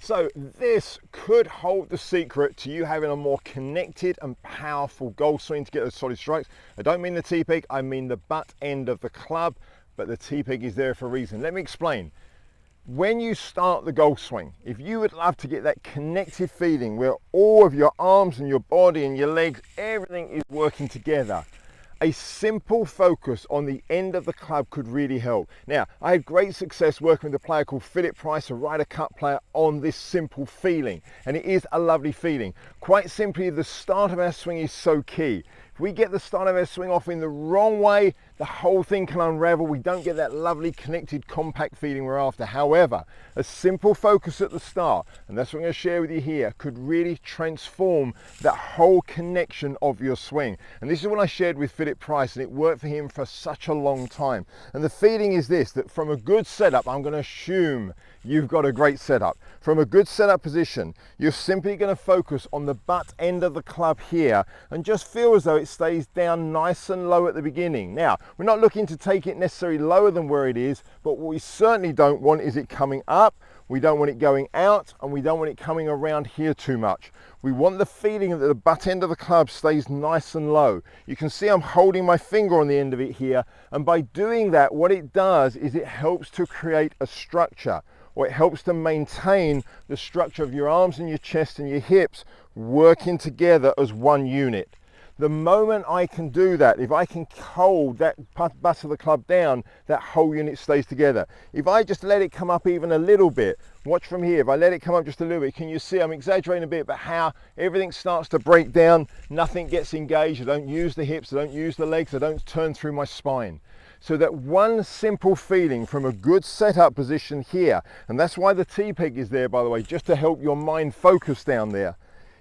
So this could hold the secret to you having a more connected and powerful golf swing to get those solid strikes. I don't mean the T-peg, I mean the butt end of the club, but the T-peg is there for a reason. Let me explain. When you start the golf swing, if you would love to get that connected feeling where all of your arms and your body and your legs, everything is working together, a simple focus on the end of the club could really help. Now, I had great success working with a player called Philip Price, a Ryder Cup player, on this simple feeling. And it is a lovely feeling. Quite simply, the start of our swing is so key. If we get the start of our swing off in the wrong way, the whole thing can unravel. We don't get that lovely connected compact feeling we're after. However, a simple focus at the start, and that's what I'm going to share with you here, could really transform that whole connection of your swing. And this is what I shared with Philip Price, and it worked for him for such a long time. And the feeling is this, that from a good setup, I'm going to assume you've got a great setup. From a good setup position, you're simply going to focus on the butt end of the club here and just feel as though it stays down nice and low at the beginning. Now, we're not looking to take it necessarily lower than where it is, but what we certainly don't want is it coming up, we don't want it going out, and we don't want it coming around here too much. We want the feeling that the butt end of the club stays nice and low. You can see I'm holding my finger on the end of it here, and by doing that, what it does is it helps to create a structure, or it helps to maintain the structure of your arms and your chest and your hips working together as one unit. The moment I can do that, if I can hold that butt of the club down, that whole unit stays together. If I just let it come up even a little bit, watch from here, if I let it come up just a little bit, can you see I'm exaggerating a bit, but how everything starts to break down, nothing gets engaged, I don't use the hips, I don't use the legs, I don't turn through my spine. So that one simple feeling from a good setup position here, and that's why the T-peg is there, by the way, just to help your mind focus down there.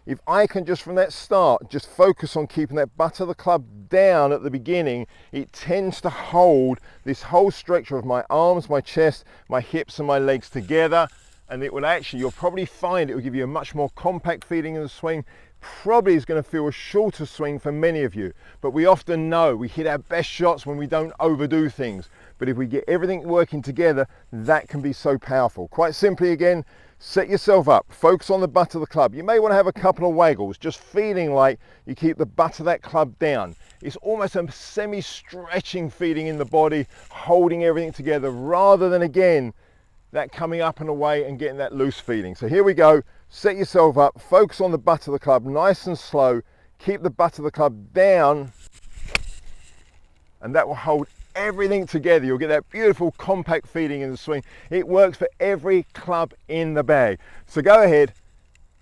If I can just from that start, just focus on keeping that butt of the club down at the beginning, it tends to hold this whole structure of my arms, my chest, my hips and my legs together. And it will actually, you'll probably find it will give you a much more compact feeling in the swing. Probably is going to feel a shorter swing for many of you, but we often know we hit our best shots when we don't overdo things. But if we get everything working together, that can be so powerful. Quite simply again, set yourself up, focus on the butt of the club. You may want to have a couple of waggles, just feeling like you keep the butt of that club down. It's almost a semi-stretching feeling in the body, holding everything together, rather than again, that coming up and away and getting that loose feeling. So here we go, set yourself up, focus on the butt of the club, nice and slow, keep the butt of the club down, and that will hold everything together. You'll get that beautiful compact feeling in the swing. It works for every club in the bag. So go ahead,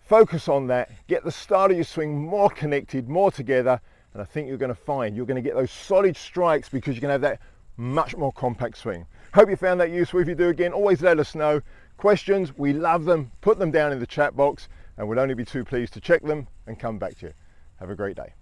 focus on that, get the start of your swing more connected, more together, and I think you're going to find you're going to get those solid strikes because you're going to have that much more compact swing. Hope you found that useful. If you do, again, always let us know. Questions, we love them. Put them down in the chat box and we'll only be too pleased to check them and come back to you. Have a great day.